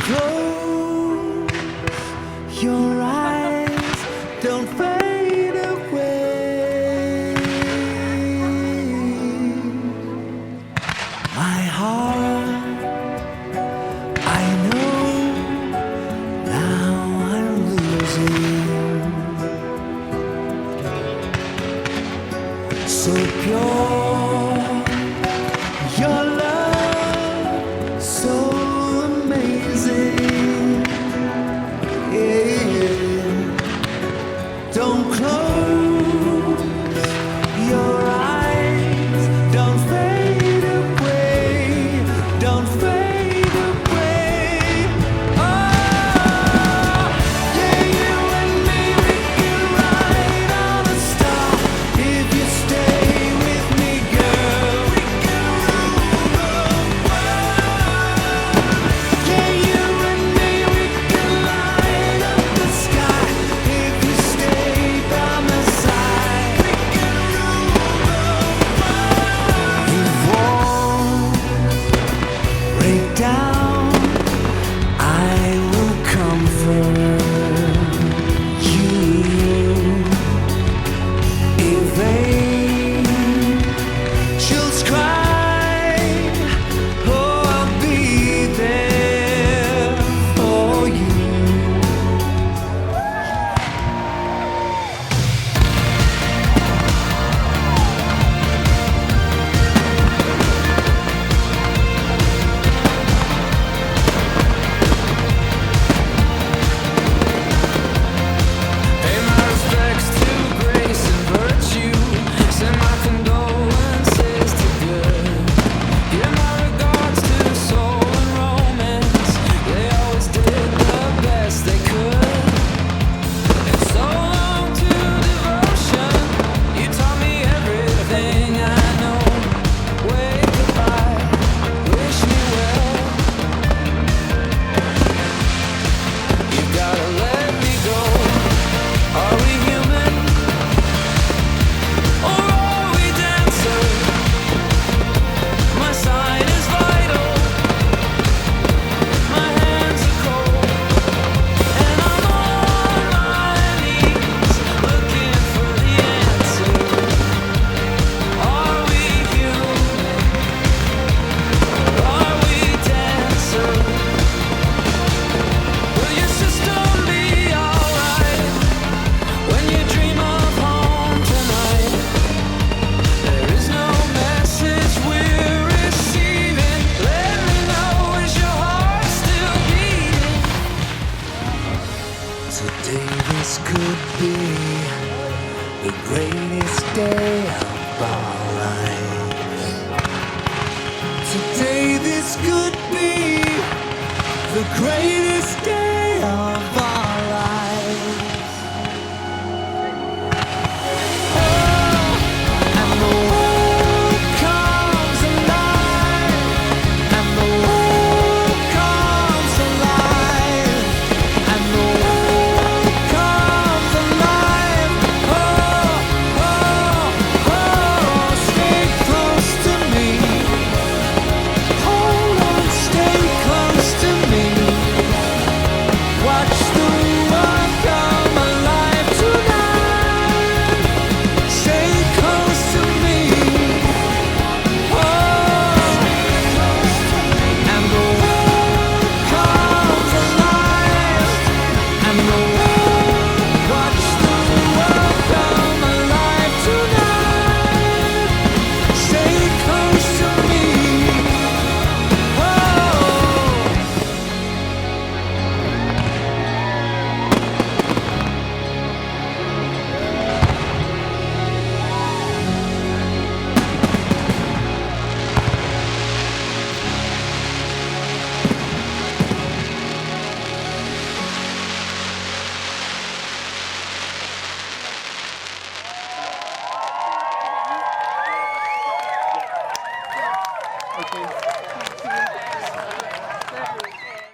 close your eyes, don't fade away. My heart, I know now I'm losing. So pure, your love so amazing. Yeah. Don't close your eyes, don't fade away, don't fade away. Oh, yeah, you and me, we can ride on a star if you stay with me, girl. We can rule the world. Yeah, you and me, we can light up the sky if you stay by my side. We can rule the world. You won't break down, I will comfort you. If angels cry, oh, I'll be there for you. Pay my respects to grace and virtue. Send my condolences to good. Give my regards to soul and romance. They always did the best they could. And so long to devotion. You taught me everything I know. Wave goodbye, wish me well. You gotta let me go. Are we human or are we dancer? My sign is vital, my hands are cold, and I'm on my knees looking for the answer. Are we human? Are we dancer? Will your system be alright when you dream of home tonight? There is no message we're receiving. Let me know, is your heart still beating? Today this could be the greatest day of our lives. Today this could be the greatest day